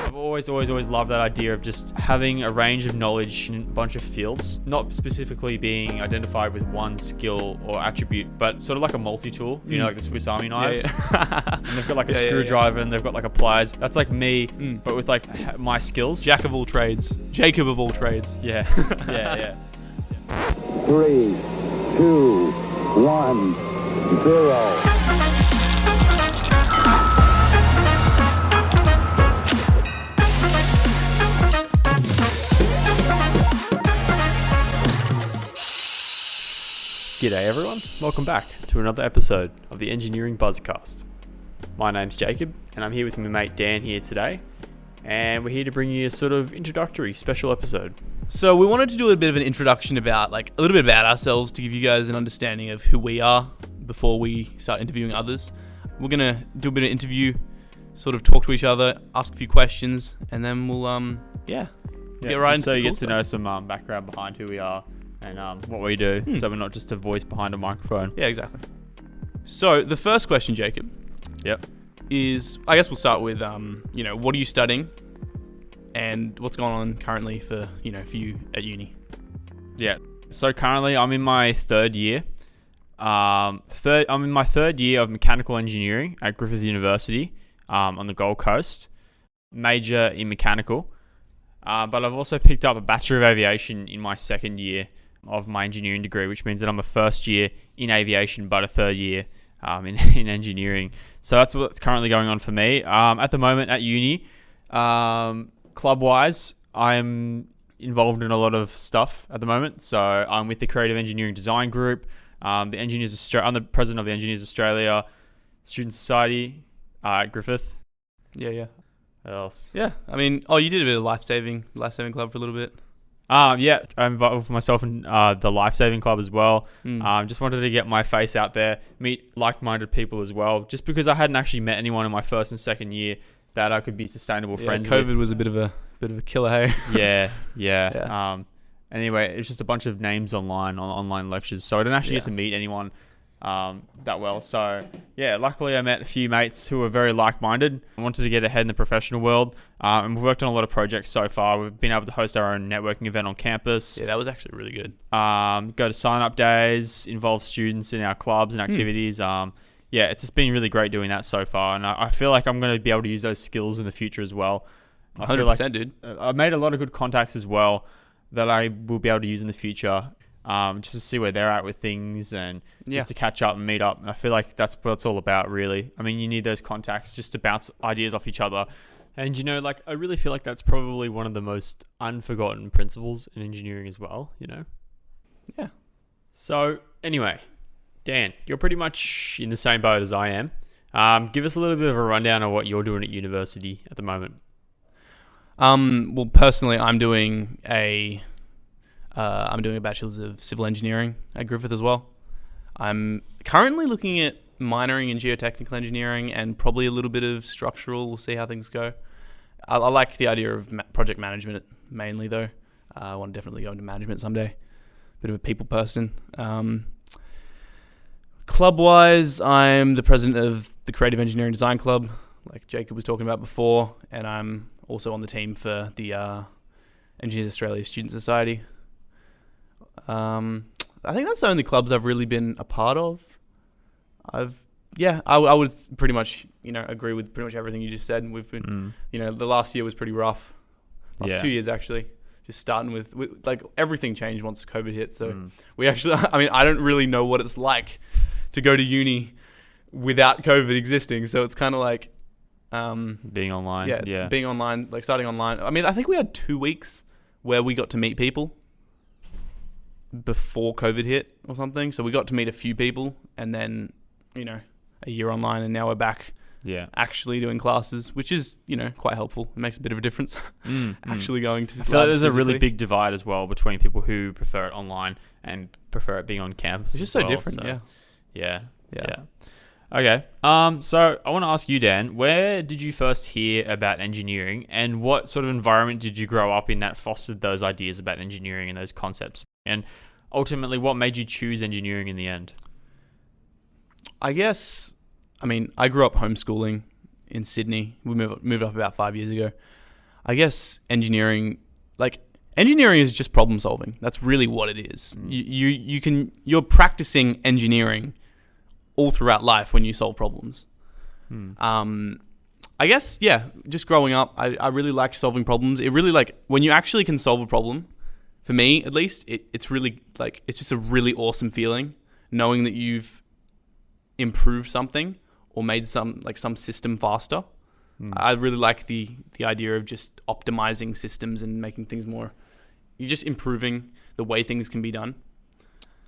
I've always loved that idea of just having a range of knowledge in a bunch of fields, not specifically being identified with one skill or attribute, but sort of like a multi-tool, you know, like the Swiss Army knives. And they've got like a screwdriver and they've got like a pliers. That's like me, but with like my skills. Jack of all trades. Jacob of all trades. Yeah. yeah. 3, 2, 1, 0. G'day everyone, welcome back to another episode of the Engineering Buzzcast. My name's Jacob and I'm here with my mate Dan here today, and we're here to bring you a sort of introductory special episode. So we wanted to do a bit of an introduction about a little bit about ourselves to give you guys an understanding of who we are before we start interviewing others. We're going to do a bit of interview, sort of talk to each other, ask a few questions, and then we'll get right into so the you cool get to stuff. know some background behind who we are and what we do, so we're not just a voice behind a microphone. Yeah, exactly. So the first question, Jacob, is, I guess we'll start with, what are you studying and what's going on currently for you at uni? Yeah. So currently I'm in my third year. I'm in my third year of mechanical engineering at Griffith University on the Gold Coast. Major in mechanical. But I've also picked up a Bachelor of Aviation in my second year of my engineering degree, which means that I'm a first year in aviation, but a third year in engineering. So that's what's currently going on for me. At the moment at uni, club-wise, I'm involved in a lot of stuff at the moment. So I'm with the Creative Engineering Design Group, I'm the president of the Engineers Australia Student Society at Griffith. Yeah. What else? Yeah, I mean, you did a bit of lifesaving club for a little bit. Yeah, I'm involved myself in the Lifesaving Club as well. Just wanted to get my face out there, meet like-minded people as well. Just because I hadn't actually met anyone in my first and second year that I could be sustainable friends with. COVID was a bit of a killer, hey? Yeah. Anyway, it's just a bunch of names online on online lectures, so I didn't actually get to meet anyone that well. So yeah, luckily I met a few mates who were very like-minded. I wanted to get ahead in the professional world, and we've worked on a lot of projects so far. We've been able to host our own networking event on campus. Yeah, that was actually really good. Go to sign-up days, involve students in our clubs and activities. It's just been really great doing that so far, and I feel like I'm going to be able to use those skills in the future as well. 100%, dude. I've made a lot of good contacts as well that I will be able to use in the future. Just to see where they're at with things and just to catch up and meet up. And I feel like that's what it's all about, really. I mean, you need those contacts just to bounce ideas off each other. And, I really feel like that's probably one of the most unforgotten principles in engineering as well, Yeah. So, anyway, Dan, you're pretty much in the same boat as I am. Give us a little bit of a rundown of what you're doing at university at the moment. Well, personally, I'm doing a Bachelor's of Civil Engineering at Griffith as well. I'm currently looking at minoring in geotechnical engineering and probably a little bit of structural. We'll see how things go. I like the idea of project management mainly, though. I want to definitely go into management someday. Bit of a people person. Club-wise, I'm the president of the Creative Engineering Design Club, like Jacob was talking about before, and I'm also on the team for the Engineers Australia Student Society. I think that's the only clubs I've really been a part of. I would pretty much, agree with pretty much everything you just said. And we've been, the last year was pretty rough. Last 2 years, actually. Just starting with everything changed once COVID hit. So we actually, I don't really know what it's like to go to uni without COVID existing. So it's kind of like, being online. Being online, starting online. I think we had 2 weeks where we got to meet people before COVID hit or something. So we got to meet a few people, and then, a year online, and now we're back actually doing classes, which is, quite helpful. It makes a bit of a difference. Actually going to I feel like there's a really big divide as well between people who prefer it online and prefer it being on campus. It's just so different, Yeah. Okay. So I want to ask you, Dan, where did you first hear about engineering, and what sort of environment did you grow up in that fostered those ideas about engineering and those concepts? And ultimately, what made you choose engineering in the end? I guess, I grew up homeschooling in Sydney. We moved up about 5 years ago. I guess engineering is just problem solving. That's really what it is. You're practicing engineering all throughout life when you solve problems. I guess, yeah, just growing up, I really liked solving problems. It really, when you actually can solve a problem, for me at least, it's really it's just a really awesome feeling knowing that you've improved something or made some system faster. I really like the idea of just optimizing systems and making things more. You're just improving the way things can be done.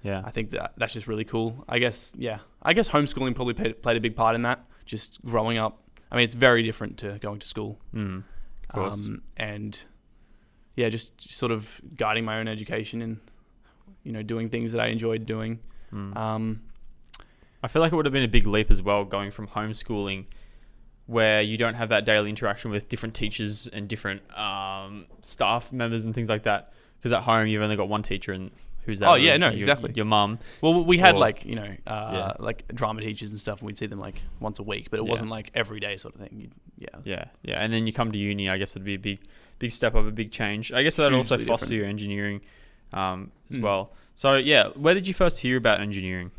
Yeah, I think that's just really cool. I guess homeschooling probably played a big part in that. Just growing up. I mean, it's very different to going to school. Of course. And yeah, just sort of guiding my own education and, doing things that I enjoyed doing. I feel like it would have been a big leap as well, going from homeschooling, where you don't have that daily interaction with different teachers and different staff members and things like that. Because at home, you've only got one teacher, and who's that? Oh, yeah, no, exactly. Your mum. Well, we had drama teachers and stuff, and we'd see them once a week, but it wasn't every day sort of thing. Yeah. And then you come to uni, I guess it'd be a big step up, a big change. I guess that'd also foster your engineering as well. So, yeah, where did you first hear about engineering?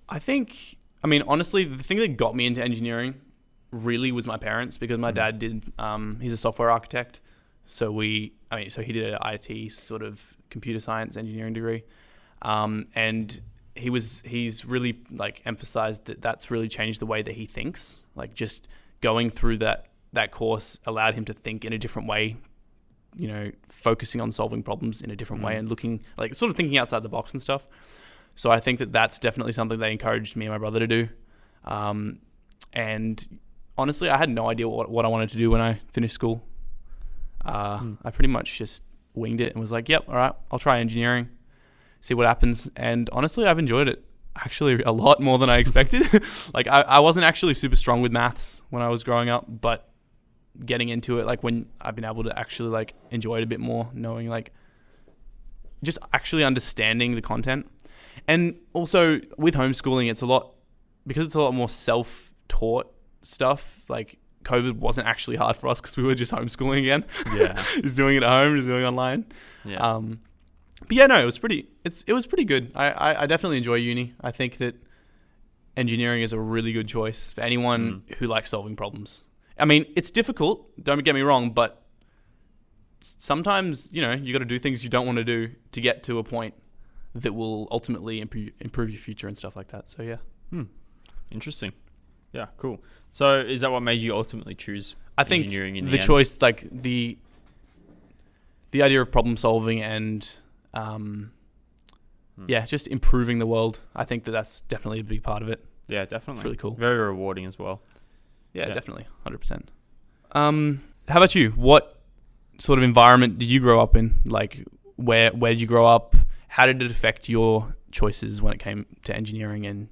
Honestly, the thing that got me into engineering really was my parents, because my dad he's a software architect. So he did an IT sort of computer science engineering degree. And he's really emphasized that that's really changed the way that he thinks. Just going through that course allowed him to think in a different way, focusing on solving problems in a different way and looking sort of thinking outside the box and stuff. So I think that that's definitely something they encouraged me and my brother to do. And honestly, I had no idea what I wanted to do when I finished school. I pretty much just winged it and was like, yep, all right, I'll try engineering, see what happens. And honestly, I've enjoyed it actually a lot more than I expected. I wasn't actually super strong with maths when I was growing up, but getting into it, when I've been able to actually enjoy it a bit more, knowing just actually understanding the content. And also with homeschooling, it's a lot more self-taught stuff. COVID wasn't actually hard for us because we were just homeschooling again. Yeah. Just doing it at home, just doing it online. Yeah. But yeah, no, it was pretty good. I definitely enjoy uni. I think that engineering is a really good choice for anyone who likes solving problems. I mean, it's difficult, don't get me wrong, but sometimes, you got to do things you don't want to do to get to a point that will ultimately improve your future and stuff like that. So yeah. Interesting. Yeah, cool. So is that what made you ultimately choose engineering in the end? Choice, the idea of problem solving and just improving the world. I think that's definitely a big part of it. Yeah, definitely. It's really cool. Very rewarding as well. Yeah, definitely. 100%. How about you? What sort of environment did you grow up in? Where did you grow up? How did it affect your choices when it came to engineering and,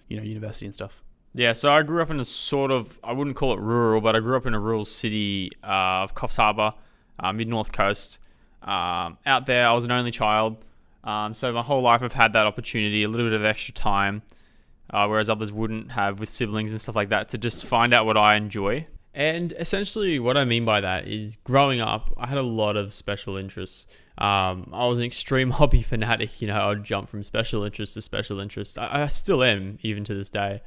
university and stuff? Yeah, so I grew up in a sort of, I wouldn't call it rural, but I grew up in a rural city of Coffs Harbour, mid-north coast. Out there, I was an only child. So my whole life I've had that opportunity, a little bit of extra time, whereas others wouldn't have with siblings and stuff like that, to just find out what I enjoy. And essentially what I mean by that is growing up, I had a lot of special interests. I was an extreme hobby fanatic. I would jump from special interest to special interest. I still am, even to this day.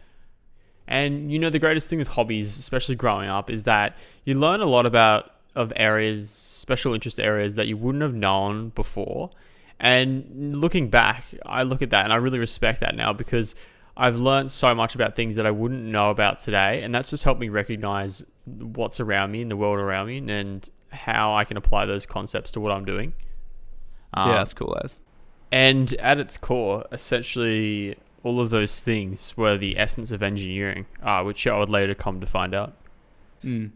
And the greatest thing with hobbies, especially growing up, is that you learn a lot of areas, special interest areas that you wouldn't have known before. And looking back, I look at that and I really respect that now, because I've learned so much about things that I wouldn't know about today. And that's just helped me recognize what's around me in the world around me and how I can apply those concepts to what I'm doing. Yeah, that's cool, as. And at its core, essentially, all of those things were the essence of engineering, which I would later come to find out. And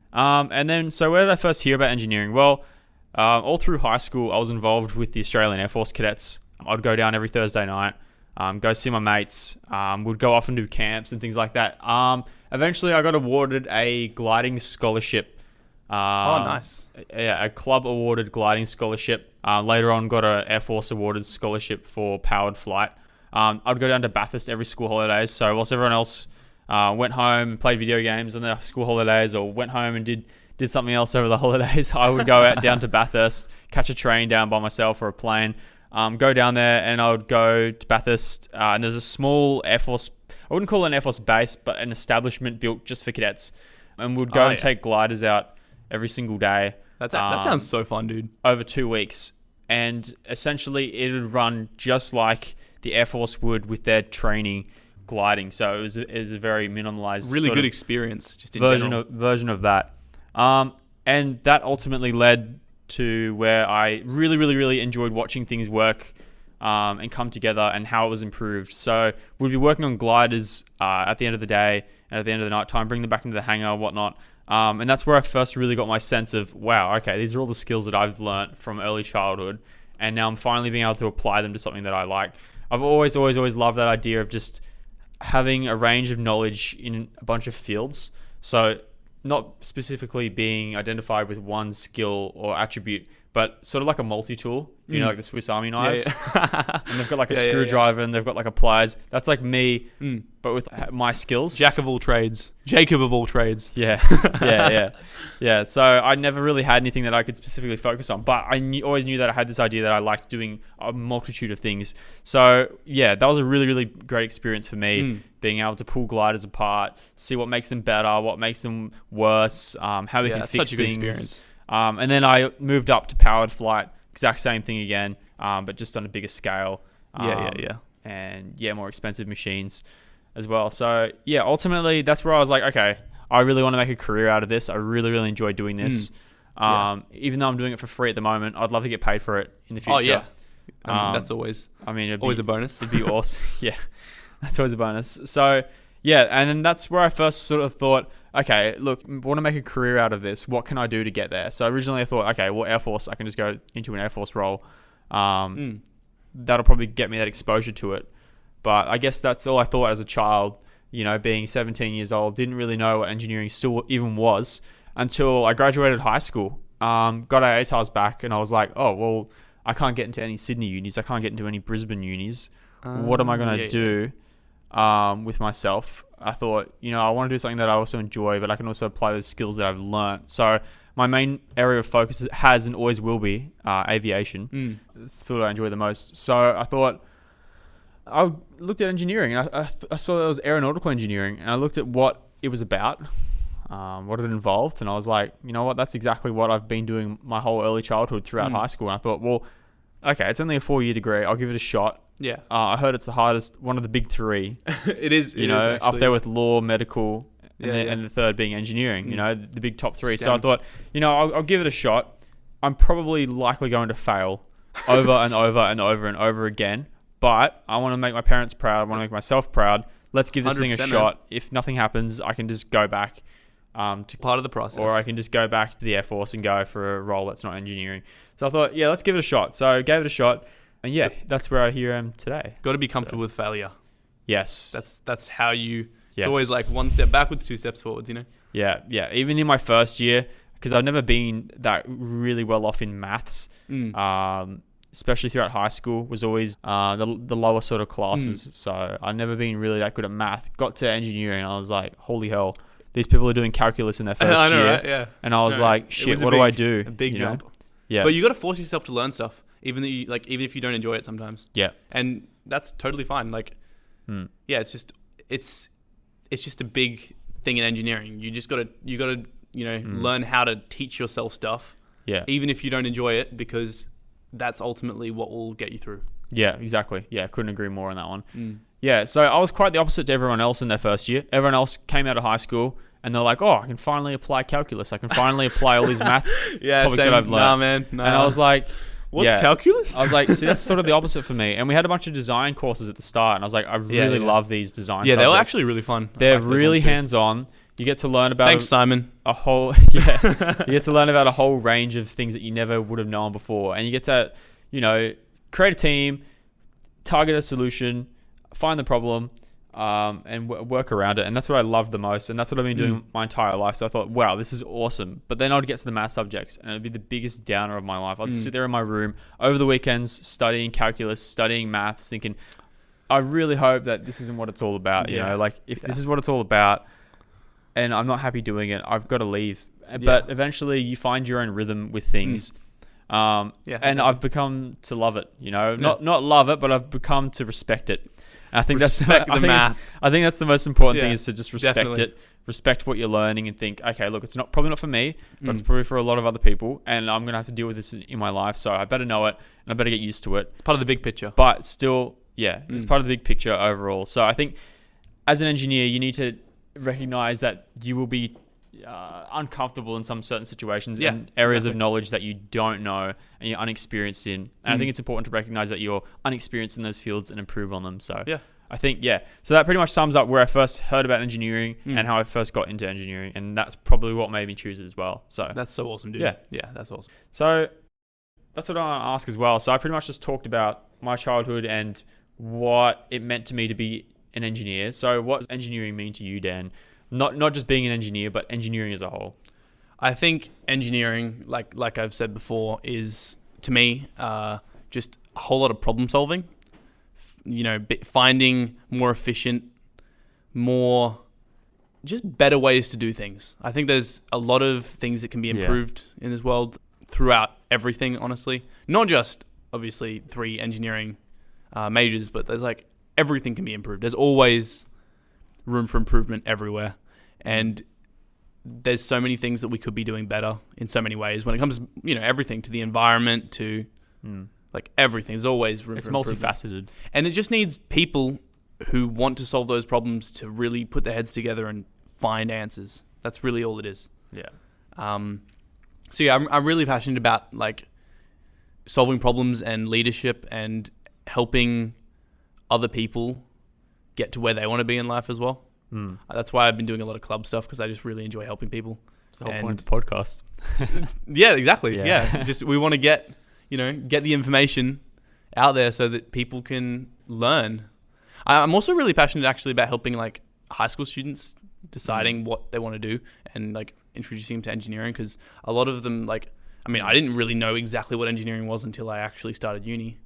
then, so where did I first hear about engineering? Well, all through high school, I was involved with the Australian Air Force Cadets. I'd go down every Thursday night, go see my mates, would go off and do camps and things like that. Eventually, I got awarded a gliding scholarship. Nice. Yeah, a club awarded gliding scholarship. Later on, got an Air Force awarded scholarship for powered flight. I'd go down to Bathurst every school holidays. So whilst everyone else went home and played video games on their school holidays, or went home and did did something else over the holidays. I would go out down to Bathurst, catch a train down by myself or a plane, go down there, and I would go to Bathurst. And there's a small Air Force, I wouldn't call it an Air Force base, but an establishment built just for cadets. And we'd go and take gliders out every single day. That sounds so fun, dude. Over 2 weeks. And essentially it would run just like the Air Force would with their training gliding. So it was a very minimalized, really good experience, just in version of that. And that ultimately led to where I really, really, really enjoyed watching things work and come together and how it was improved. So we'd be working on gliders at the end of the day and at the end of the night time, bring them back into the hangar, whatnot. And that's where I first really got my sense of, wow, okay, these are all the skills that I've learnt from early childhood, and now I'm finally being able to apply them to something that I like. I've always loved that idea of just having a range of knowledge in a bunch of fields. So not specifically being identified with one skill or attribute, but sort of like a multi-tool, you know, like the Swiss Army knives. Yeah. And they've got like a screwdriver and they've got like a pliers. That's like me, but with my skills. Jack of all trades. Jacob of all trades. Yeah. So I never really had anything that I could specifically focus on, but I always knew that I had this idea that I liked doing a multitude of things. So yeah, that was a really, really great experience for me, being able to pull gliders apart, see what makes them better, what makes them worse, how we can fix such a good things. Experience. And then I moved up to powered flight, exact same thing again, but just on a bigger scale. And more expensive machines as well. So yeah, ultimately that's where I was like, okay, I really want to make a career out of this. I really, really enjoy doing this. Even though I'm doing it for free at the moment, I'd love to get paid for it in the future. Oh yeah. That's always a bonus. It'd be awesome. Yeah, that's always a bonus. So yeah, and then that's where I first sort of thought, okay, look, I want to make a career out of this. What can I do to get there? So originally I thought, okay, well, Air Force, I can just go into an Air Force role. That'll probably get me that exposure to it. But I guess that's all I thought as a child, you know, being 17 years old, didn't really know what engineering still even was until I graduated high school. Got our ATARs back and I was like, oh, well, I can't get into any Sydney unis. I can't get into any Brisbane unis. What am I going to do with myself? I thought, you know, I want to do something that I also enjoy, but I can also apply those skills that I've learned. So my main area of focus has and always will be aviation. It's the field I enjoy the most. So I thought, I looked at engineering. And I saw that it was aeronautical engineering, and I looked at what it was about, what it involved, and I was like, you know what, that's exactly what I've been doing my whole early childhood throughout high school. And I thought, well, okay, it's only a 4-year degree. I'll give it a shot. Yeah. I heard it's the hardest, one of the big three. It is. You know, up there with law, medical, and the third being engineering. You know, the big top three. So I thought, you know, I'll give it a shot. I'm probably likely going to fail over and over and over and over again. But I want to make my parents proud. I want to make myself proud. Let's give this thing a shot. Man. If nothing happens, I can just go back to part of the process, or I can just go back to the Air Force and go for a role that's not engineering. So I thought, yeah, let's give it a shot. So I gave it a shot, and yeah, that's where I here am today. Got to be comfortable with failure. Yes, that's how you. It's always like one step backwards, 2 steps forwards. You know. Yeah. Even in my first year, because I've never been that really well off in maths. Especially throughout high school, was always the lower sort of classes. So I've never been really that good at math. Got to engineering, and I was like, holy hell, these people are doing calculus in their first year. Right? Yeah. And I was like, shit, what do I do? A big jump. Yeah. But you got to force yourself to learn stuff, even if you don't enjoy it sometimes. Yeah. And that's totally fine. Like, it's just a big thing in engineering. You gotta learn how to teach yourself stuff. Yeah. Even if you don't enjoy it, because that's ultimately what will get you through. Yeah, exactly. Yeah, couldn't agree more on that one. Yeah, so I was quite the opposite to everyone else in their first year. Everyone else came out of high school and they're like, oh, I can finally apply calculus. I can finally apply all these maths topics that I've learned. Nah, man. Nah. And I was like, what's calculus? I was like, see, that's sort of the opposite for me. And we had a bunch of design courses at the start. And I was like, I really love these design subjects. They were actually really fun. They're really hands-on. You get to learn about Simon. You get to learn about a whole range of things that you never would have known before. And you get to, you know, create a team, target a solution, find the problem, and work around it. And that's what I love the most. And that's what I've been doing my entire life. So I thought, wow, this is awesome. But then I'd get to the math subjects and it'd be the biggest downer of my life. I'd sit there in my room over the weekends studying calculus, studying maths, thinking, I really hope that this isn't what it's all about. You know, like if this is what it's all about and I'm not happy doing it, I've got to leave. but eventually you find your own rhythm with things. And exactly. I've become to love it, not love it, but I've become to respect it. And I think I think that's the most important thing, is to just respect it, respect what you're learning, and think, okay, look, it's probably not for me, but it's probably for a lot of other people, and I'm gonna have to deal with this in my life, so I better know it and I better get used to it. It's part of the big picture, but still, it's part of the big picture overall. So I think as an engineer, you need to recognize that you will be uncomfortable in some certain situations and areas of knowledge that you don't know and you're unexperienced in. And I think it's important to recognize that you're unexperienced in those fields and improve on them. So I think, so that pretty much sums up where I first heard about engineering and how I first got into engineering. And that's probably what made me choose it as well. So that's so awesome, dude. Yeah, that's awesome. So that's what I want to ask as well. So I pretty much just talked about my childhood and what it meant to me to be an engineer. So what does engineering mean to you, Dan? Not just being an engineer, but engineering as a whole. I think engineering, like I've said before, is to me just a whole lot of problem solving. Finding more efficient, just better ways to do things. I think there's a lot of things that can be improved in this world throughout everything, honestly. Not just, obviously, 3 engineering majors, but there's everything can be improved. There's always room for improvement everywhere. And there's so many things that we could be doing better in so many ways. When it comes, everything, to the environment, to everything, there's always room for improvement. It's multifaceted. And it just needs people who want to solve those problems to really put their heads together and find answers. That's really all it is. Yeah. I'm really passionate about solving problems and leadership and helping other people get to where they want to be in life as well. That's why I've been doing a lot of club stuff, because I just really enjoy helping people. It's the whole point of the podcast. Yeah, exactly. Yeah. Just we want to get the information out there so that people can learn. I'm also really passionate actually about helping high school students deciding what they want to do and introducing them to engineering, because a lot of them I didn't really know exactly what engineering was until I actually started uni.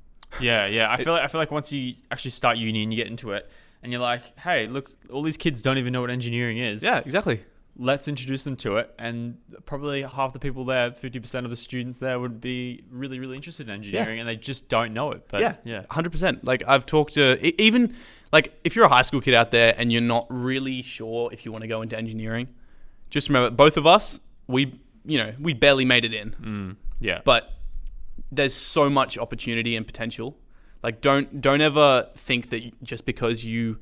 Yeah. I feel like once you actually start uni and you get into it, and you're like, hey, look, all these kids don't even know what engineering is. Yeah, exactly. Let's introduce them to it. And probably half the people there, 50% of the students there would be really, really interested in engineering, and they just don't know it. But yeah. 100%. I've talked to, even, if you're a high school kid out there and you're not really sure if you want to go into engineering, just remember, both of us, we barely made it in. Yeah. But there's so much opportunity and potential. Don't ever think that just because your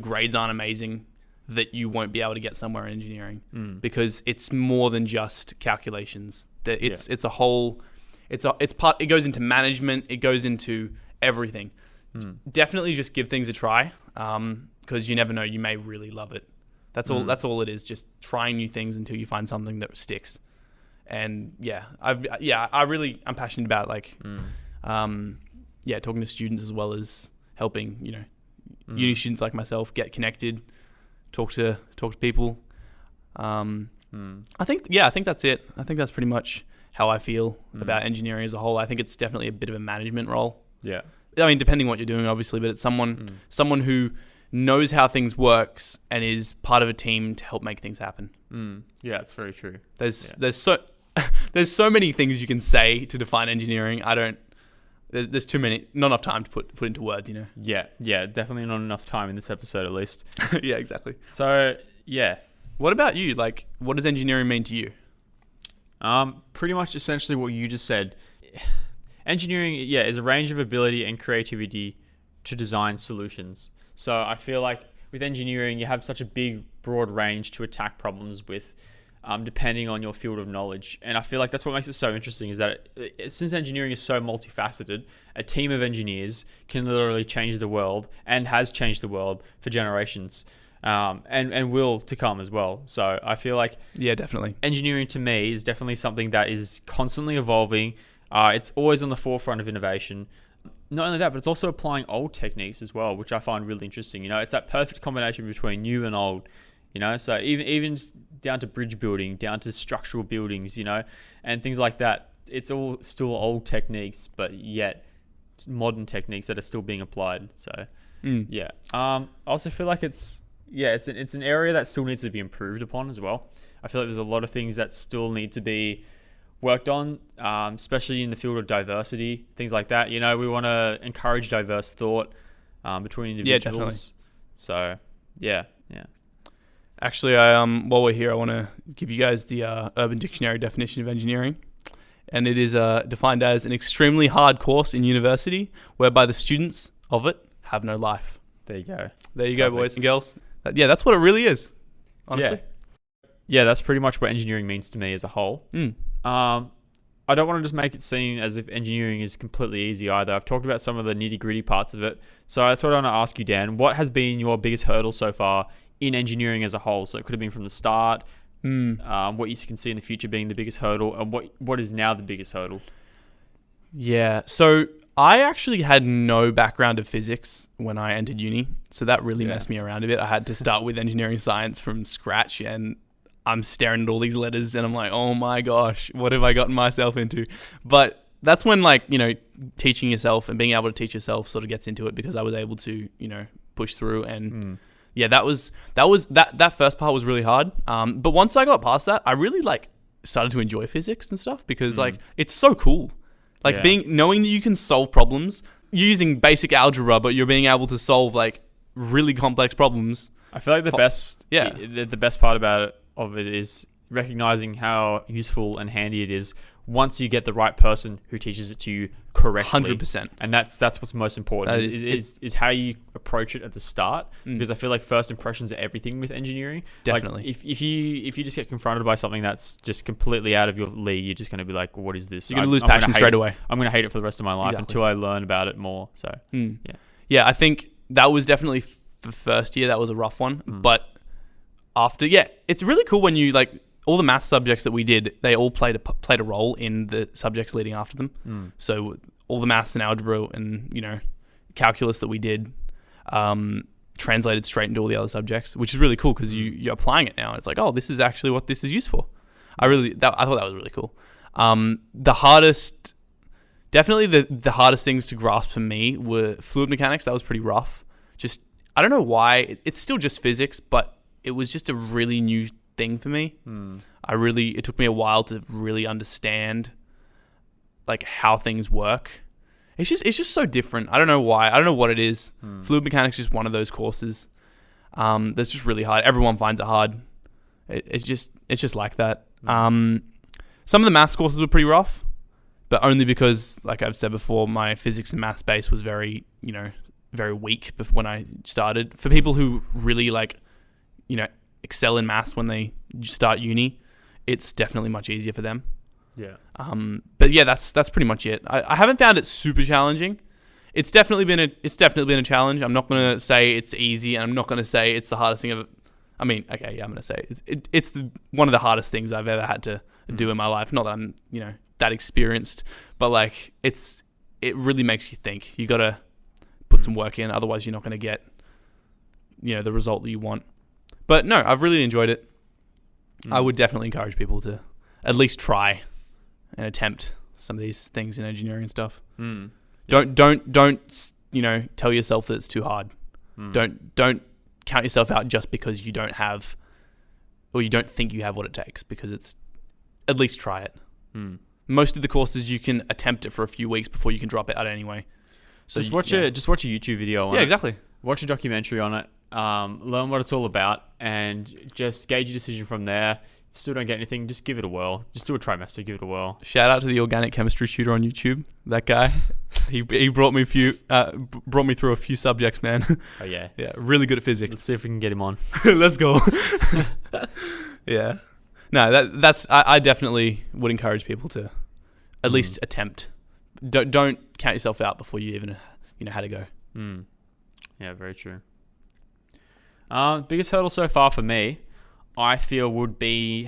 grades aren't amazing that you won't be able to get somewhere in engineering, because it's more than just calculations. It's a whole, it goes into management, it goes into everything. Definitely just give things a try, because you never know, you may really love it. That's all it is, just trying new things until you find something that sticks. And I'm passionate about talking to students as well as helping, uni students like myself get connected, talk to people. I think that's it. I think that's pretty much how I feel about engineering as a whole. I think it's definitely a bit of a management role. Yeah. I mean, depending what you're doing, obviously, but it's someone who knows how things works and is part of a team to help make things happen. Yeah, it's very true. There's so many things you can say to define engineering. There's too many, not enough time to put into words, Yeah, definitely not enough time in this episode, at least. Yeah, exactly. So, yeah. What about you? What does engineering mean to you? Pretty much essentially what you just said. Engineering, is a range of ability and creativity to design solutions. So I feel like with engineering, you have such a big, broad range to attack problems with, depending on your field of knowledge. And I feel like that's what makes it so interesting, is that since engineering is so multifaceted, a team of engineers can literally change the world and has changed the world for generations, and will to come as well. So I feel like definitely engineering to me is definitely something that is constantly evolving. It's always on the forefront of innovation. Not only that, but it's also applying old techniques as well, which I find really interesting. It's that perfect combination between new and old. So even down to bridge building, down to structural buildings, and things like that. It's all still old techniques, but yet modern techniques that are still being applied. So, I also feel like it's an area that still needs to be improved upon as well. I feel like there's a lot of things that still need to be worked on, especially in the field of diversity, things like that. You know, we want to encourage diverse thought between individuals. Yeah, definitely. So, yeah. Actually, while we're here, I want to give you guys the Urban Dictionary definition of engineering. And it is defined as an extremely hard course in university whereby the students of it have no life. There you go. There you go, boys and girls. Yeah, that's what it really is, honestly. Yeah, that's pretty much what engineering means to me as a whole. I don't want to just make it seem as if engineering is completely easy either. I've talked about some of the nitty-gritty parts of it. So that's what I want to ask you, Dan. What has been your biggest hurdle so far in engineering as a whole? So it could have been from the start, what you can see in the future being the biggest hurdle, and what is now the biggest hurdle? Yeah, so I actually had no background of physics when I entered uni, so that really messed me around a bit. I had to start with engineering science from scratch, and I'm staring at all these letters, and I'm like, oh my gosh, what have I gotten myself into? But that's when, like, you know, teaching yourself and being able to teach yourself sort of gets into it, because I was able to, you know, push through. And yeah, that first part was really hard. But once I got past that, I really like started to enjoy physics and stuff, because like it's so cool. Like knowing that you can solve problems using basic algebra, but you're being able to solve like really complex problems. I feel like the best part about it is recognizing how useful and handy it is once you get the right person who teaches it to you correctly. 100%. And that's what's most important, is how you approach it at the start, because I feel like first impressions are everything with engineering. Definitely. Like if you just get confronted by something that's just completely out of your league, you're just going to be like, well, what is this? You're going to lose passion straight away. I'm going to hate it for the rest of my life until I learn about it more. So yeah, I think that was definitely the first year. That was a rough one. But after, it's really cool when you like all the math subjects that we did, they all played a role in the subjects leading after them. So all the maths and algebra and, you know, calculus that we did translated straight into all the other subjects, which is really cool, because you're applying it now. It's like, oh, this is actually what this is used for. I thought that was really cool. Definitely the hardest things to grasp for me were fluid mechanics. That was pretty rough. Just, I don't know why. It's still just physics, but it was just a really new thing for me. It took me a while to really understand like how things work. It's just so different. I don't know why. I don't know what it is. Fluid mechanics is just one of those courses that's just really hard. Everyone finds it hard. It's just like that. Some of the maths courses were pretty rough, but only because, like I've said before, my physics and maths base was very weak when I started. For people who really like, you know, excel in maths when they start uni, it's definitely much easier for them. But yeah, that's pretty much it. I haven't found it super challenging. It's definitely been a challenge. I'm not going to say it's easy, and I'm not going to say it's the hardest thing ever. I mean, okay, yeah, I'm going to say it's one of the hardest things I've ever had to do in my life. Not that I'm, you know, that experienced, but like it really makes you think. You got to put some work in, otherwise you're not going to get, you know, the result that you want. But no, I've really enjoyed it. I would definitely encourage people to at least try and attempt some of these things in engineering and stuff. Don't you know, tell yourself that it's too hard. Don't count yourself out just because you don't have, or you don't think you have what it takes, because it's, at least try it. Most of the courses you can attempt it for a few weeks before you can drop it out anyway. So just watch a YouTube video on it. Yeah, exactly. Watch a documentary on it. Learn what it's all about, and just gauge your decision from there. If you still don't get anything, just give it a whirl. Just do a trimester, give it a whirl. Shout out to the organic chemistry tutor on YouTube. That guy, he brought me through a few subjects, man. Oh yeah, yeah, really good at physics. Let's see if we can get him on. Let's go. Yeah, no, I definitely would encourage people to at least attempt. Don't count yourself out before you even, you know, had to go. Yeah, very true. Biggest hurdle so far for me, I feel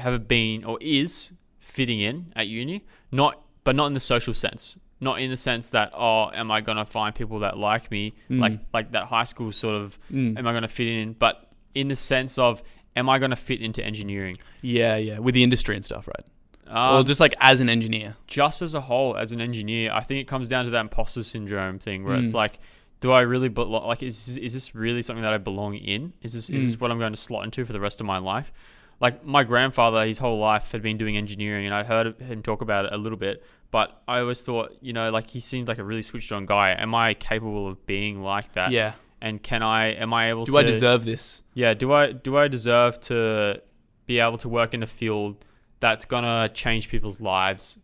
have been or is fitting in at uni. But not in the social sense. Not in the sense that, oh, am I gonna find people that like me, like that high school sort of? Am I gonna fit in? But in the sense of, am I gonna fit into engineering? Yeah, with the industry and stuff, right? Or just like as an engineer. Just as a whole, as an engineer, I think it comes down to that imposter syndrome thing, where it's like, do I really belong? Like, is this really something that I belong in? Is this what I'm going to slot into for the rest of my life? like my grandfather, his whole life had been doing engineering, and I'd heard him talk about it a little bit. But I always thought, like he seemed like a really switched on guy. Am I capable of being like that? Yeah. And am I able to? Do I deserve this? Yeah. Do I deserve to be able to work in a field that's gonna change people's lives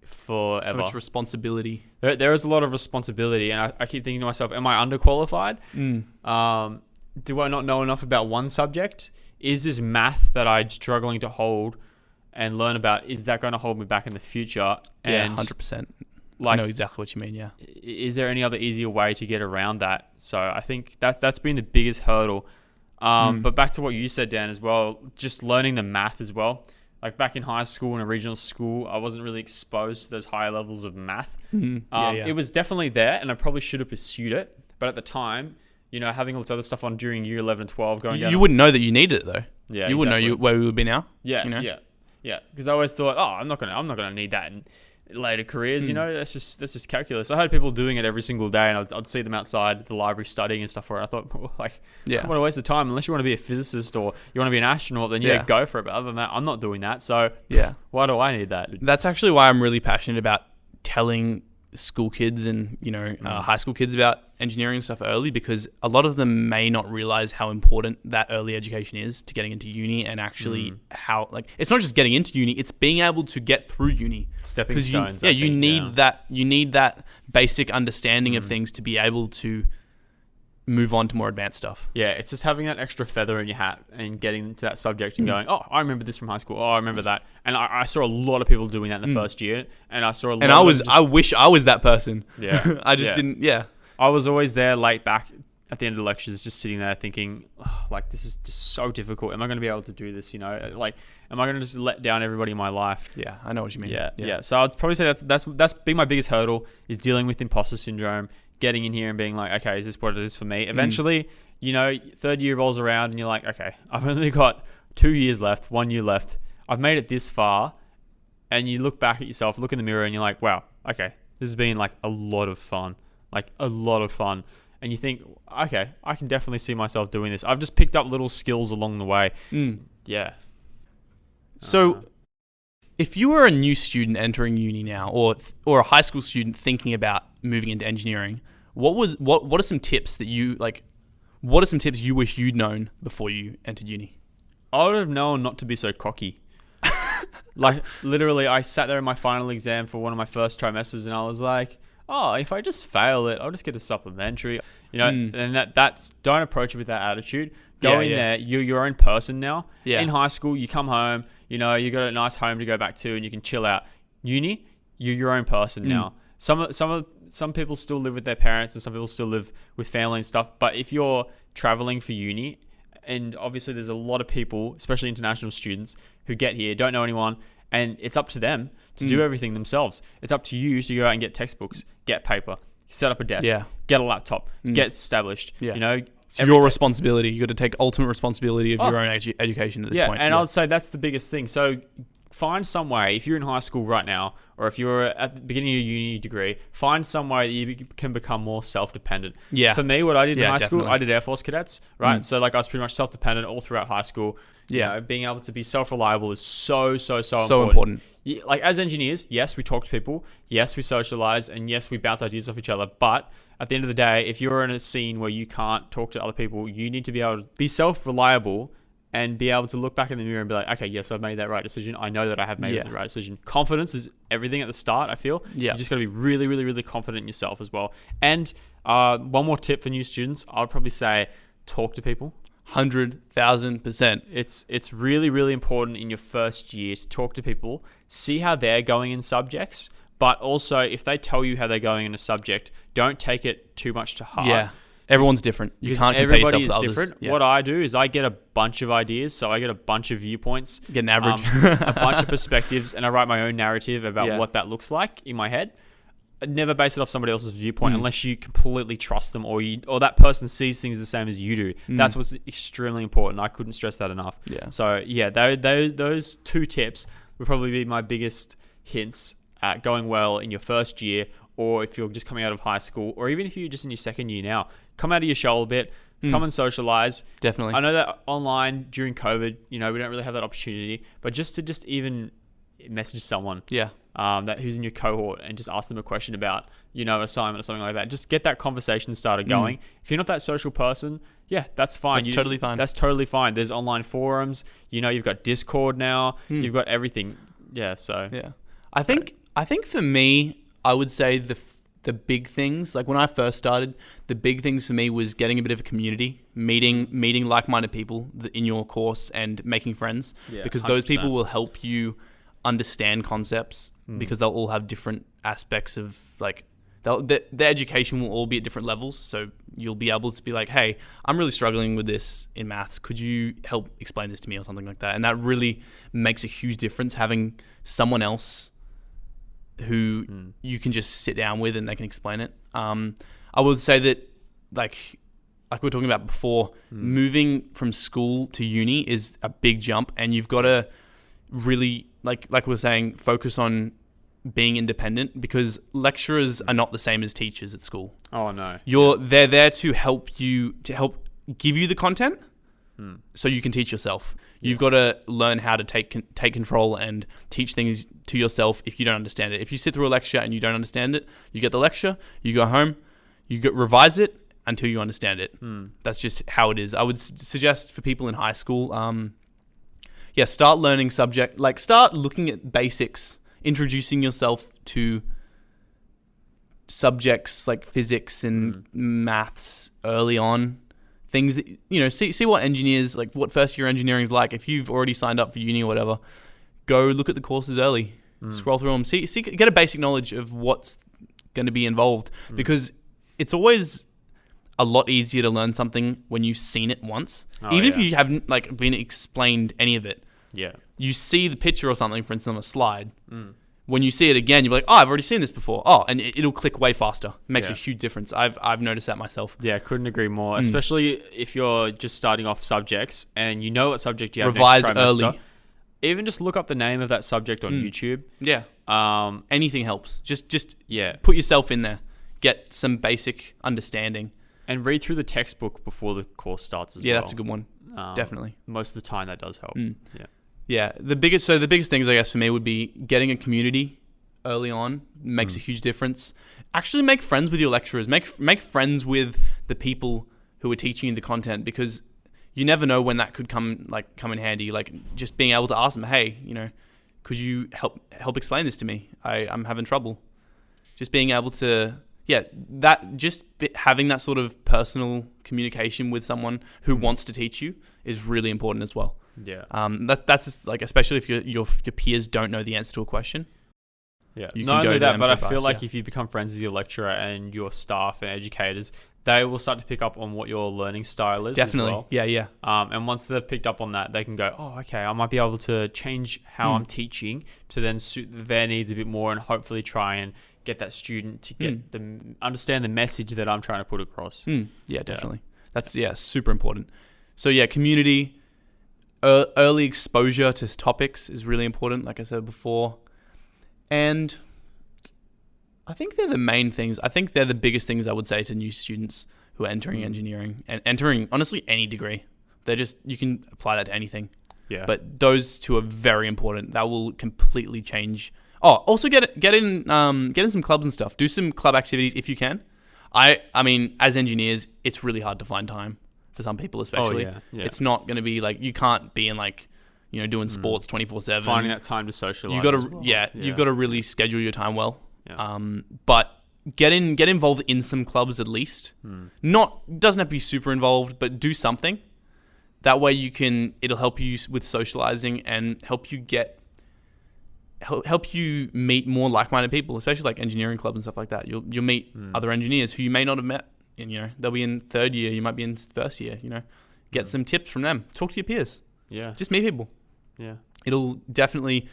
forever? So much responsibility. There is a lot of responsibility, and I keep thinking to myself, am I underqualified? Do I not know enough about one subject? Is this math that I'm struggling to hold and learn about, is that going to hold me back in the future? And 100%. I know exactly what you mean, yeah. Is there any other easier way to get around that? So I think that's been the biggest hurdle. But back to what you said, Dan, as well, just learning the math as well. Like back in high school and a regional school, I wasn't really exposed to those higher levels of math. It was definitely there, and I probably should have pursued it. But at the time, having all this other stuff on during year 11 and 12 going down. You wouldn't know that you needed it though. Yeah, you wouldn't know where we would be now. Yeah, yeah. Because I always thought, I'm not gonna need that in later careers. That's just calculus. I heard people doing it every single day, and I'd see them outside the library studying and stuff. Where I thought, what a waste of time. Unless you want to be a physicist or you want to be an astronaut, then go for it. But other than that, I'm not doing that. So why do I need that? That's actually why I'm really passionate about telling school kids and high school kids about engineering and stuff early, because a lot of them may not realize how important that early education is to getting into uni, and actually how, like, it's not just getting into uni, it's being able to get through uni. Stepping stones. You need that basic understanding of things to be able to move on to more advanced stuff. Yeah, it's just having that extra feather in your hat and getting into that subject and going, I remember this from high school. I remember that. And I saw a lot of people doing that in the first year, and I saw a lot. And I wish I was that person. Yeah, I just didn't. Yeah, I was always there late back at the end of the lectures, just sitting there thinking, this is just so difficult. Am I going to be able to do this? Am I going to just let down everybody in my life? Yeah, I know what you mean. Yeah. So I'd probably say that's been my biggest hurdle, is dealing with imposter syndrome. Getting in here and being like, okay, is this what it is for me? Eventually, third year rolls around and you're like, okay, I've only got 2 years left, 1 year left. I've made it this far. And you look back at yourself, look in the mirror, and you're like, wow, okay, this has been like a lot of fun. And you think, okay, I can definitely see myself doing this. I've just picked up little skills along the way. Yeah. So if you were a new student entering uni now, or a high school student thinking about moving into engineering, what are some tips that you like? What are some tips you wish you'd known before you entered uni? I would have known not to be so cocky. Like, literally, I sat there in my final exam for one of my first trimesters, and I was like, if I just fail it, I'll just get a supplementary. And that's, don't approach it with that attitude. Go in there, you're your own person now. Yeah. In high school, you come home, you got a nice home to go back to, and you can chill out. Uni, you're your own person now. Some people still live with their parents, and some people still live with family and stuff. But if you're traveling for uni, and obviously there's a lot of people, especially international students, who get here, don't know anyone, and it's up to them to do everything themselves. It's up to you to go out and get textbooks, get paper, set up a desk, get a laptop, get established. It's your responsibility. You got to take ultimate responsibility of your own education at this point. And I'd say that's the biggest thing. So find some way, if you're in high school right now, or if you're at the beginning of your uni degree, find some way that you can become more self-dependent. Yeah. For me, what I did in high school, I did Air Force cadets, right? So like I was pretty much self-dependent all throughout high school. Being able to be self-reliable is so important. Like as engineers, yes, we talk to people, yes, we socialize, and yes, we bounce ideas off each other. But at the end of the day, if you're in a scene where you can't talk to other people, you need to be able to be self-reliable and be able to look back in the mirror and be like, okay, yes, I've made that right decision. I know that I have made the right decision. Confidence is everything at the start, I feel. You just got to be really, really, really confident in yourself as well. And one more tip for new students, I would probably say talk to people. 100,000%. It's really, really important in your first year to talk to people, see how they're going in subjects, but also if they tell you how they're going in a subject, don't take it too much to heart. Yeah. Everyone's different. You can't compare yourself with others. Everybody is different. What I do is I get a bunch of ideas, so I get a bunch of viewpoints, get an average, a bunch of perspectives, and I write my own narrative about what that looks like in my head. I never base it off somebody else's viewpoint unless you completely trust them, or that person sees things the same as you do. That's what's extremely important. I couldn't stress that enough. Yeah. So those two tips would probably be my biggest hints at going well in your first year, or if you're just coming out of high school, or even if you're just in your second year now. Come out of your shell a bit, Come and socialize. Definitely. I know that online during COVID, we don't really have that opportunity, but just to even message someone, Yeah. that who's in your cohort and just ask them a question about, an assignment or something like that. Just get that conversation started going. If you're not that social person, yeah, that's fine. That's totally fine. That's totally fine. There's online forums. You've got Discord now. You've got everything. Yeah. So yeah, I think for me, I would say the big things, like when I first started, the big things for me was getting a bit of a community, meeting like-minded people in your course and making friends, because those 100%. people will help you understand concepts, because they'll all have different aspects of like their education will all be at different levels. So you'll be able to be like, hey, I'm really struggling with this in maths. Could you help explain this to me or something like that? And that really makes a huge difference, having someone else who you can just sit down with and they can explain it. I would say that like we were talking about before, moving from school to uni is a big jump, and you've got to really, like we were saying, focus on being independent, because lecturers are not the same as teachers at school. Oh no. They're there to help give you the content so you can teach yourself. You've got to learn how to take control and teach things to yourself if you don't understand it. If you sit through a lecture and you don't understand it, you get the lecture, you go home, revise it until you understand it. That's just how it is. I would suggest for people in high school, start learning start looking at basics, introducing yourself to subjects like physics and maths early on. Things that, see what engineers, like what first year engineering is like. If you've already signed up for uni or whatever, go look at the courses early, scroll through them, get a basic knowledge of what's going to be involved, because it's always a lot easier to learn something when you've seen it once, even if you haven't been explained any of it. Yeah. You see the picture or something, for instance, on a slide. When you see it again, you're like, oh, I've already seen this before. Oh, and it'll click way faster. It makes a huge difference. I've noticed that myself. Yeah, couldn't agree more. Especially if you're just starting off subjects and you know what subject you have Revise next trimester. early. Even just look up the name of that subject on YouTube. Yeah. Anything helps. Just put yourself in there. Get some basic understanding. And read through the textbook before the course starts as well. Yeah, that's a good one. Definitely. Most of the time that does help. Yeah. Yeah, the biggest things, I guess, for me would be getting a community early on makes a huge difference. Actually make friends with your lecturers. Make friends with the people who are teaching you the content, because you never know when that could come in handy. Like just being able to ask them, hey, could you help explain this to me? I'm having trouble. Just being able to, having that sort of personal communication with someone who wants to teach you is really important as well. Yeah. That's just, especially if your peers don't know the answer to a question. Yeah. You Not can go only to that, them but I for feel advice, like if you become friends with your lecturer and your staff and educators, they will start to pick up on what your learning style is. Definitely. As well. Yeah. And once they've picked up on that, they can go, oh, okay, I might be able to change how I'm teaching to then suit their needs a bit more, and hopefully try and get that student to get them understand the message that I'm trying to put across. Yeah, definitely. That's super important. So community, early exposure to topics is really important, like I said before. And I think they're the main things. I think they're the biggest things I would say to new students who are entering engineering and entering, honestly, any degree. You can apply that to anything. Yeah. But those two are very important. That will completely change. Oh, also get in some clubs and stuff. Do some club activities if you can. I mean, as engineers, it's really hard to find time for some people, especially. Oh, yeah. It's not going to be you can't be in doing sports 24/7. Finding that time to socialize. You got to you've got to really schedule your time well. Yeah. But get involved in some clubs at least. Doesn't have to be super involved, but do something. That way it'll help you with socializing and help you meet more like-minded people, especially like engineering clubs and stuff like that. You'll meet other engineers who you may not have met. And they'll be in third year, you might be in first year. Get some tips from them. Talk to your peers. Yeah. Just meet people. Yeah. It'll definitely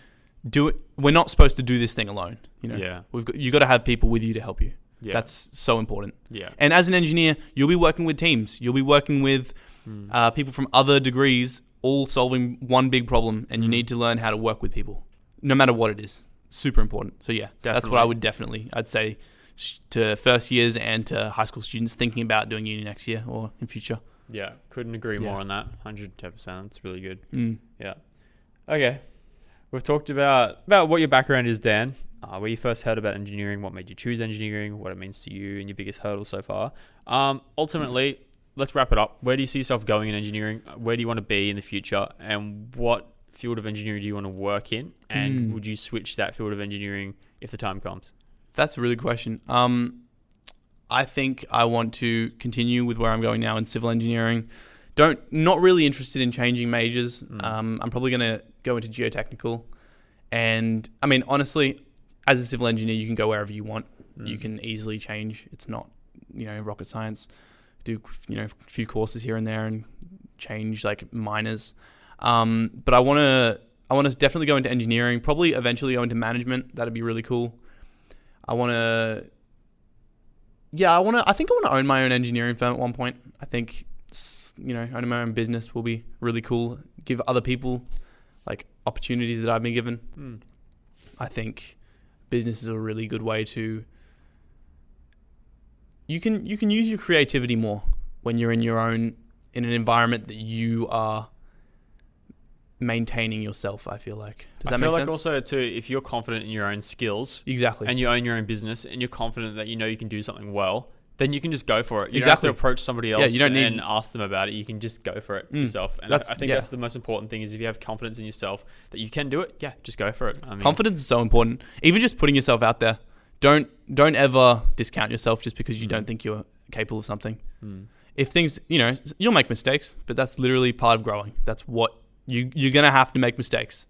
do it. We're not supposed to do this thing alone. Yeah. You got to have people with you to help you. Yeah. That's so important. Yeah. And as an engineer, you'll be working with teams. You'll be working with people from other degrees, all solving one big problem, and you need to learn how to work with people, no matter what it is. Super important. So that's what I would I'd say to first years and to high school students thinking about doing uni next year or in future. Yeah, couldn't agree more on that. 110%. It's really good. Mm. Yeah. Okay. We've talked about what your background is, Dan. Where you first heard about engineering, what made you choose engineering, what it means to you, and your biggest hurdle so far. Ultimately, let's wrap it up. Where do you see yourself going in engineering? Where do you want to be in the future? And what field of engineering do you want to work in? And would you switch that field of engineering if the time comes? That's a really good question. I think I want to continue with where I'm going now in civil engineering. Not really interested in changing majors. I'm probably going to go into geotechnical. And I mean, honestly, as a civil engineer, you can go wherever you want. You can easily change. It's not, rocket science. Do, a few courses here and there and change like minors. But I want to definitely go into engineering, probably eventually go into management. That'd be really cool. I think I want to own my own engineering firm at one point. I think, owning my own business will be really cool. Give other people like opportunities that I've been given. I think business is a really good way to, you can use your creativity more when you're in an environment that you are maintaining yourself, I feel like. Does that make sense? I feel like also too, if you're confident in your own skills, exactly, and you own your own business, and you're confident that you can do something well, then you can just go for it. You don't have to approach somebody else and ask them about it. You can just go for it yourself. And I think that's the most important thing is if you have confidence in yourself that you can do it, just go for it. I mean, confidence is so important. Even just putting yourself out there. Don't ever discount yourself just because you don't think you're capable of something. If things, you'll make mistakes, but that's literally part of growing. That's what you're going to have to make mistakes.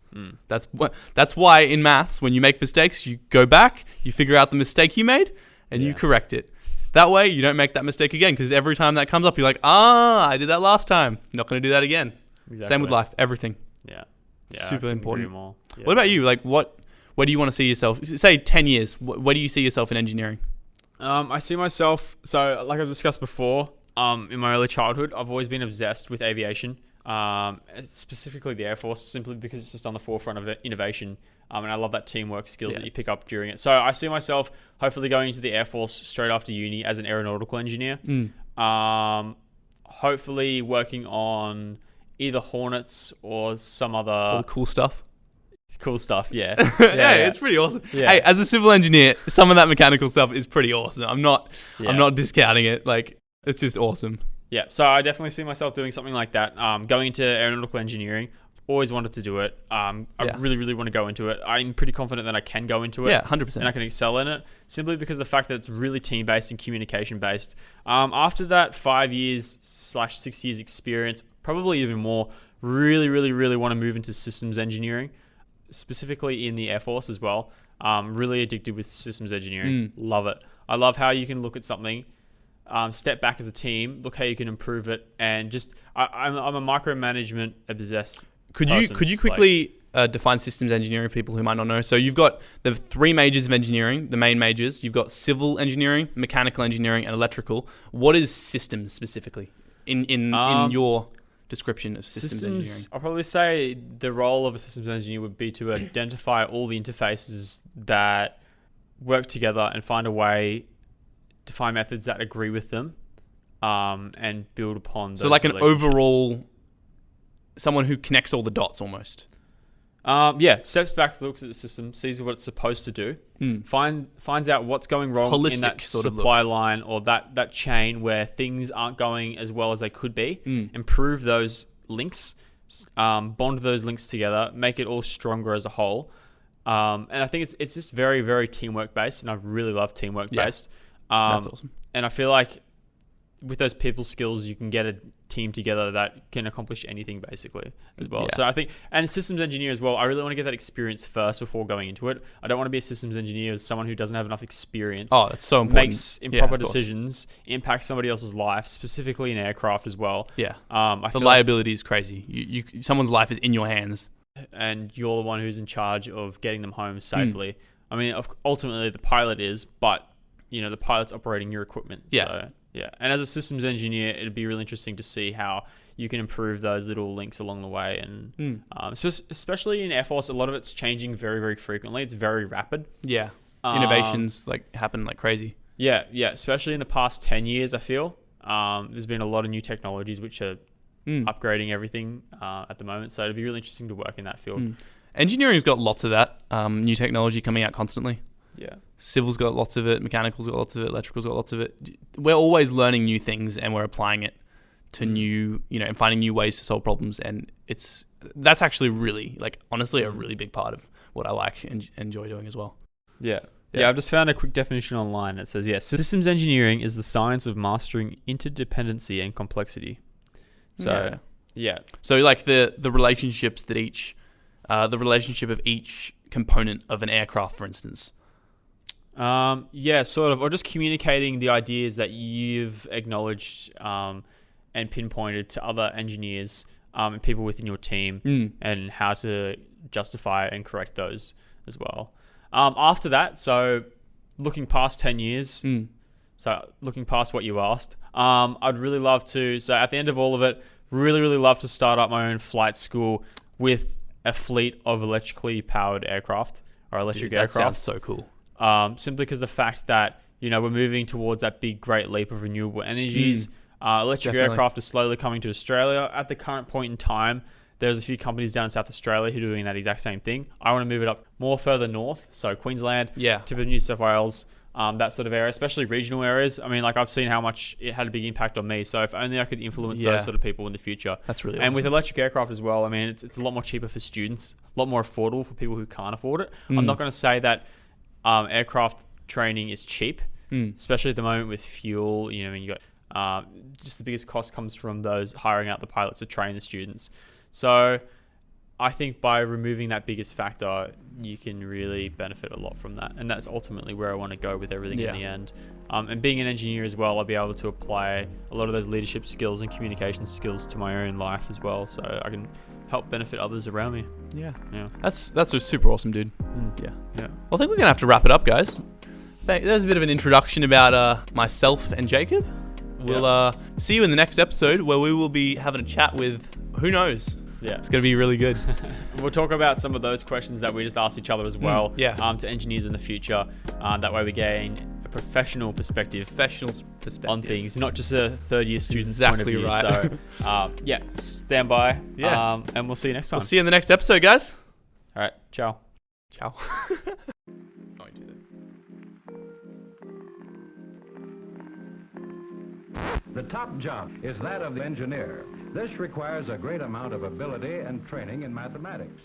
That's why in maths, when you make mistakes, you go back, you figure out the mistake you made, and you correct it. That way, you don't make that mistake again, because every time that comes up, you're like, I did that last time. Not going to do that again. Exactly. Same with life, everything. Yeah. Super important. Yeah. What about you? Like, where do you want to see yourself? Say 10 years. Where do you see yourself in engineering? I see myself, so like I've discussed before, in my early childhood, I've always been obsessed with aviation. Specifically the Air Force, simply because it's just on the forefront of innovation. And I love that teamwork skills that you pick up during it. So I see myself hopefully going into the Air Force straight after uni as an aeronautical engineer. Hopefully working on either Hornets or some other... All the cool stuff. Cool stuff, yeah. It's pretty awesome. Yeah. Hey, as a civil engineer, some of that mechanical stuff is pretty awesome. I'm not discounting it. Like, it's just awesome. Yeah, so I definitely see myself doing something like that. Going into aeronautical engineering, always wanted to do it. I really, really want to go into it. I'm pretty confident that I can go into it. Yeah, 100%. And I can excel in it, simply because of the fact that it's really team-based and communication-based. After that 5 years/6 years experience, probably even more, really, really, really want to move into systems engineering, specifically in the Air Force as well. Really addicted with systems engineering. Love it. I love how you can look at something, step back as a team, look how you can improve it, and just I'm a micromanagement obsessed. Could you quickly define systems engineering for people who might not know? So you've got the three majors of engineering, the main majors. You've got civil engineering, mechanical engineering, and electrical. What is systems specifically in your description of systems engineering? I'll probably say the role of a systems engineer would be to identify all the interfaces that work together and find a way to find methods that agree with them, and build upon those. So like an overall, someone who connects all the dots almost. Steps back, looks at the system, sees what it's supposed to do, finds out what's going wrong in that supply line or that chain where things aren't going as well as they could be, improve those links, bond those links together, make it all stronger as a whole. And I think it's just very, very teamwork based, and I really love teamwork based. That's awesome. And I feel like with those people skills, you can get a team together that can accomplish anything basically as well. So I think, and a systems engineer as well, I really want to get that experience first before going into it. I don't want to be a systems engineer as someone who doesn't have enough experience. Oh, that's so important. Makes improper decisions, impacts somebody else's life, specifically in aircraft as well. Yeah. The liability is crazy. You someone's life is in your hands. And you're the one who's in charge of getting them home safely. I mean, ultimately the pilot is, but the pilot's operating your equipment. Yeah. So, yeah. And as a systems engineer, it'd be really interesting to see how you can improve those little links along the way. And especially in Air Force, a lot of it's changing very, very frequently. It's very rapid. Yeah. Innovations happen like crazy. Yeah. Especially in the past 10 years, I feel. There's been a lot of new technologies which are upgrading everything at the moment. So it'd be really interesting to work in that field. Engineering's got lots of that. New technology coming out constantly. Yeah. Civil's got lots of it. Mechanical's got lots of it. Electrical's got lots of it. We're always learning new things and we're applying it to new, and finding new ways to solve problems. And that's actually really, like, honestly, a really big part of what I like and enjoy doing as well. Yeah. Yeah, I've just found a quick definition online that says, systems engineering is the science of mastering interdependency and complexity. So, So, like, the relationships that the relationship of each component of an aircraft, for instance. Sort of. Or just communicating the ideas that you've acknowledged and pinpointed to other engineers and people within your team and how to justify and correct those as well. After that, so looking past 10 years, so looking past what you asked, I'd really love to, so at the end of all of it, really, really love to start up my own flight school with a fleet of electrically powered aircraft or electric aircraft. That sounds so cool. Simply because the fact that, we're moving towards that big, great leap of renewable energies. Electric aircraft is slowly coming to Australia. At the current point in time, there's a few companies down in South Australia who are doing that exact same thing. I want to move it up more further north, so Queensland, tip of New South Wales, that sort of area, especially regional areas. I mean, like, I've seen how much it had a big impact on me, so if only I could influence those sort of people in the future. That's really And awesome. with electric aircraft as well, I mean, it's a lot more cheaper for students, a lot more affordable for people who can't afford it. I'm not going to say that aircraft training is cheap, especially at the moment with fuel. You got just the biggest cost comes from those hiring out the pilots to train the students. So I think by removing that biggest factor, you can really benefit a lot from that. And that's ultimately where I want to go with everything in the end. And being an engineer as well, I'll be able to apply a lot of those leadership skills and communication skills to my own life as well. So I can help benefit others around me. Yeah. Yeah. That's a super awesome, dude. Yeah. Well, I think we're going to have to wrap it up, guys. There's a bit of an introduction about myself and Jacob. We'll see you in the next episode where we will be having a chat with, who knows? Yeah. It's going to be really good. We'll talk about some of those questions that we just asked each other as well to engineers in the future. That way we gain a professional perspective on things, not just a third-year student's point of view. Right. So, stand by. And we'll see you next time. We'll see you in the next episode, guys. All right. Ciao. Ciao. The top job is that of the engineer. This requires a great amount of ability and training in mathematics.